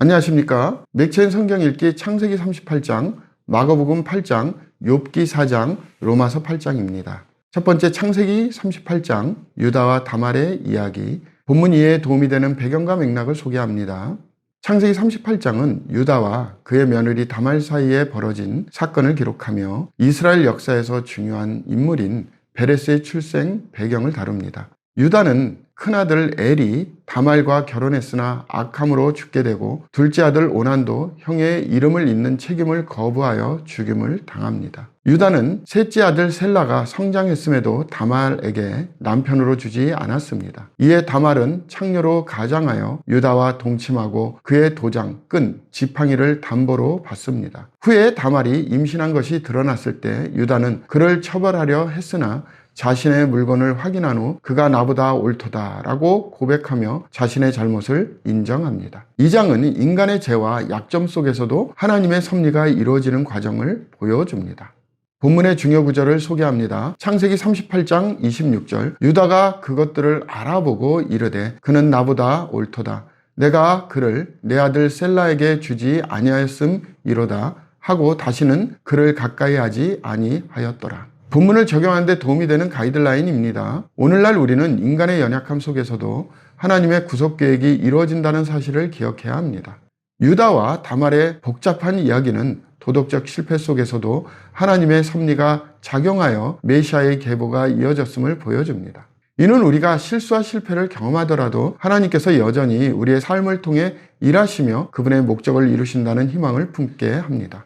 안녕하십니까. 맥체인 성경 읽기 창세기 38장, 마가복음 8장, 욥기 4장, 로마서 8장입니다. 첫 번째 창세기 38장, 유다와 다말의 이야기, 본문 이해에 도움이 되는 배경과 맥락을 소개합니다. 창세기 38장은 유다와 그의 며느리 다말 사이에 벌어진 사건을 기록하며 이스라엘 역사에서 중요한 인물인 베레스의 출생 배경을 다룹니다. 유다는 큰아들 엘이 다말과 결혼했으나 악함으로 죽게 되고 둘째 아들 오난도 형의 이름을 잇는 책임을 거부하여 죽임을 당합니다. 유다는 셋째 아들 셀라가 성장했음에도 다말에게 남편으로 주지 않았습니다. 이에 다말은 창녀로 가장하여 유다와 동침하고 그의 도장, 끈, 지팡이를 담보로 받습니다. 후에 다말이 임신한 것이 드러났을 때 유다는 그를 처벌하려 했으나 자신의 물건을 확인한 후 그가 나보다 옳도다 라고 고백하며 자신의 잘못을 인정합니다. 이 장은 인간의 죄와 약점 속에서도 하나님의 섭리가 이루어지는 과정을 보여줍니다. 본문의 중요 구절을 소개합니다. 창세기 38장 26절, 유다가 그것들을 알아보고 이르되 그는 나보다 옳도다. 내가 그를 내 아들 셀라에게 주지 아니하였음이로다 하고 다시는 그를 가까이 하지 아니하였더라. 본문을 적용하는 데 도움이 되는 가이드라인입니다. 오늘날 우리는 인간의 연약함 속에서도 하나님의 구속 계획이 이루어진다는 사실을 기억해야 합니다. 유다와 다말의 복잡한 이야기는 도덕적 실패 속에서도 하나님의 섭리가 작용하여 메시아의 계보가 이어졌음을 보여줍니다. 이는 우리가 실수와 실패를 경험하더라도 하나님께서 여전히 우리의 삶을 통해 일하시며 그분의 목적을 이루신다는 희망을 품게 합니다.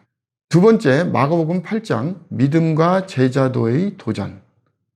두 번째, 마가복음 8장, 믿음과 제자도의 도전.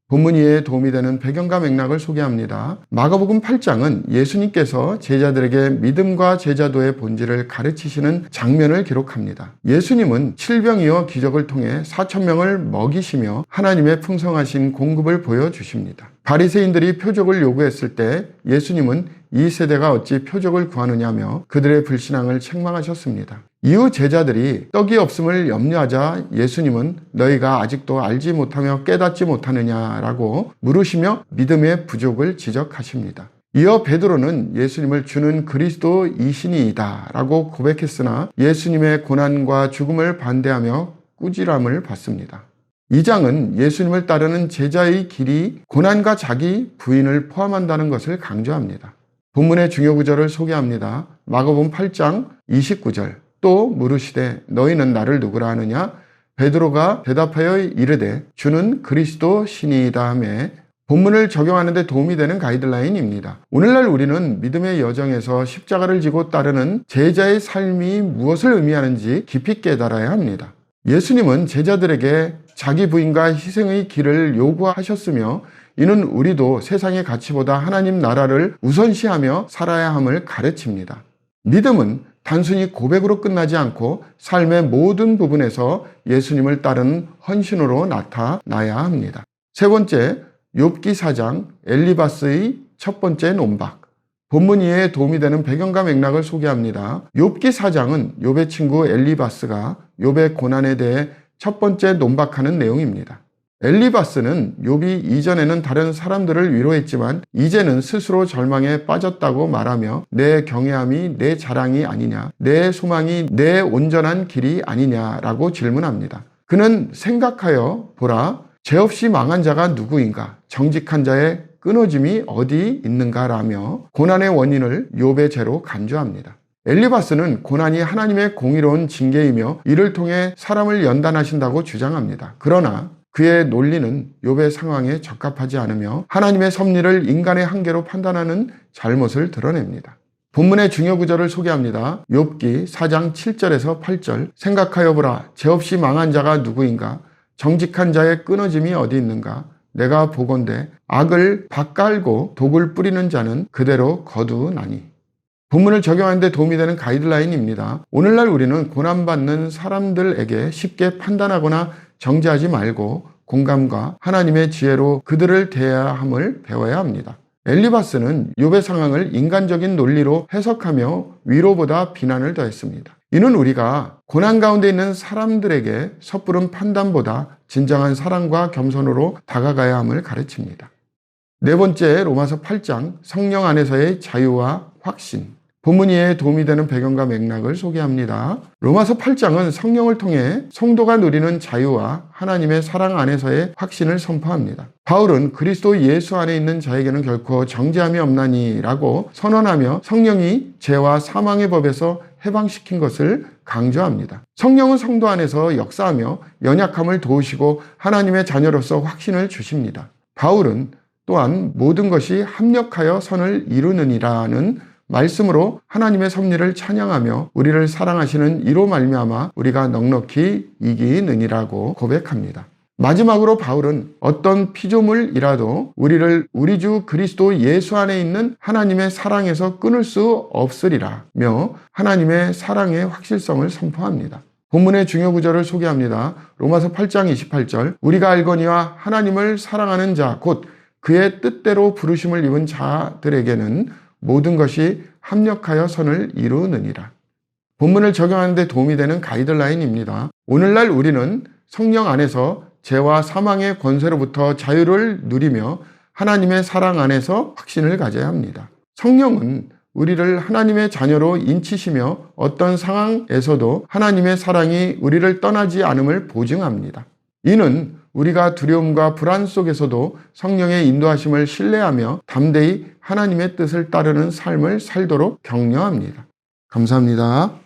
본문 이해에 도움이 되는 배경과 맥락을 소개합니다. 마가복음 8장은 예수님께서 제자들에게 믿음과 제자도의 본질을 가르치시는 장면을 기록합니다. 예수님은 칠병이어 기적을 통해 4,000명을 먹이시며 하나님의 풍성하신 공급을 보여주십니다. 바리새인들이 표적을 요구했을 때 예수님은 이 세대가 어찌 표적을 구하느냐며 그들의 불신앙을 책망하셨습니다. 이후 제자들이 떡이 없음을 염려하자 예수님은 너희가 아직도 알지 못하며 깨닫지 못하느냐라고 물으시며 믿음의 부족을 지적하십니다. 이어 베드로는 예수님을 주는 그리스도이시니이다 라고 고백했으나 예수님의 고난과 죽음을 반대하며 꾸지람을 받습니다. 이 장은 예수님을 따르는 제자의 길이 고난과 자기 부인을 포함한다는 것을 강조합니다. 본문의 중요 구절을 소개합니다. 마가복음 8장 29절, 또 물으시되 너희는 나를 누구라 하느냐? 베드로가 대답하여 이르되 주는 그리스도시니이다 하며 본문을 적용하는 데 도움이 되는 가이드라인입니다. 오늘날 우리는 믿음의 여정에서 십자가를 지고 따르는 제자의 삶이 무엇을 의미하는지 깊이 깨달아야 합니다. 예수님은 제자들에게 자기 부인과 희생의 길을 요구하셨으며 이는 우리도 세상의 가치보다 하나님 나라를 우선시하며 살아야 함을 가르칩니다. 믿음은 단순히 고백으로 끝나지 않고 삶의 모든 부분에서 예수님을 따르는 헌신으로 나타나야 합니다. 세 번째, 욥기 4장 엘리바스의 첫 번째 논박. 본문 이해에 도움이 되는 배경과 맥락을 소개합니다. 욥기 4장은 욥의 친구 엘리바스가 욥의 고난에 대해 첫 번째 논박하는 내용입니다. 엘리바스는 욥이 이전에는 다른 사람들을 위로했지만 이제는 스스로 절망에 빠졌다고 말하며 내 경외함이 내 자랑이 아니냐, 내 소망이 내 온전한 길이 아니냐라고 질문합니다. 그는 생각하여 보라, 죄 없이 망한 자가 누구인가, 정직한 자의 끊어짐이 어디 있는가라며 고난의 원인을 욥의 죄로 간주합니다. 엘리바스는 고난이 하나님의 공의로운 징계이며 이를 통해 사람을 연단하신다고 주장합니다. 그러나 그의 논리는 욥의 상황에 적합하지 않으며 하나님의 섭리를 인간의 한계로 판단하는 잘못을 드러냅니다. 본문의 중요 구절을 소개합니다. 욥기 4장 7절에서 8절, 생각하여 보라, 죄 없이 망한 자가 누구인가, 정직한 자의 끊어짐이 어디 있는가, 내가 보건대 악을 밭갈고 독을 뿌리는 자는 그대로 거두나니. 본문을 적용하는 데 도움이 되는 가이드라인입니다. 오늘날 우리는 고난받는 사람들에게 쉽게 판단하거나 정죄하지 말고 공감과 하나님의 지혜로 그들을 대해야 함을 배워야 합니다. 엘리바스는 욥의 상황을 인간적인 논리로 해석하며 위로보다 비난을 더했습니다. 이는 우리가 고난 가운데 있는 사람들에게 섣부른 판단보다 진정한 사랑과 겸손으로 다가가야 함을 가르칩니다. 네 번째, 로마서 8장 성령 안에서의 자유와 확신. 본문 이해에 도움이 되는 배경과 맥락을 소개합니다. 로마서 8장은 성령을 통해 성도가 누리는 자유와 하나님의 사랑 안에서의 확신을 선포합니다. 바울은 그리스도 예수 안에 있는 자에게는 결코 정죄함이 없나니라고 선언하며 성령이 죄와 사망의 법에서 해방시킨 것을 강조합니다. 성령은 성도 안에서 역사하며 연약함을 도우시고 하나님의 자녀로서 확신을 주십니다. 바울은 또한 모든 것이 합력하여 선을 이루느니라는 말씀으로 하나님의 섭리를 찬양하며 우리를 사랑하시는 이로 말미암아 우리가 넉넉히 이기느니라고 고백합니다. 마지막으로 바울은 어떤 피조물이라도 우리를 우리 주 그리스도 예수 안에 있는 하나님의 사랑에서 끊을 수 없으리라며 하나님의 사랑의 확실성을 선포합니다. 본문의 중요 구절을 소개합니다. 로마서 8장 28절 우리가 알거니와 하나님을 사랑하는 자 곧 그의 뜻대로 부르심을 입은 자들에게는 모든 것이 합력하여 선을 이루느니라. 본문을 적용하는 데 도움이 되는 가이드라인입니다. 오늘날 우리는 성령 안에서 죄와 사망의 권세로부터 자유를 누리며 하나님의 사랑 안에서 확신을 가져야 합니다. 성령은 우리를 하나님의 자녀로 인치시며 어떤 상황에서도 하나님의 사랑이 우리를 떠나지 않음을 보증합니다. 이는 우리가 두려움과 불안 속에서도 성령의 인도하심을 신뢰하며 담대히 하나님의 뜻을 따르는 삶을 살도록 격려합니다. 감사합니다.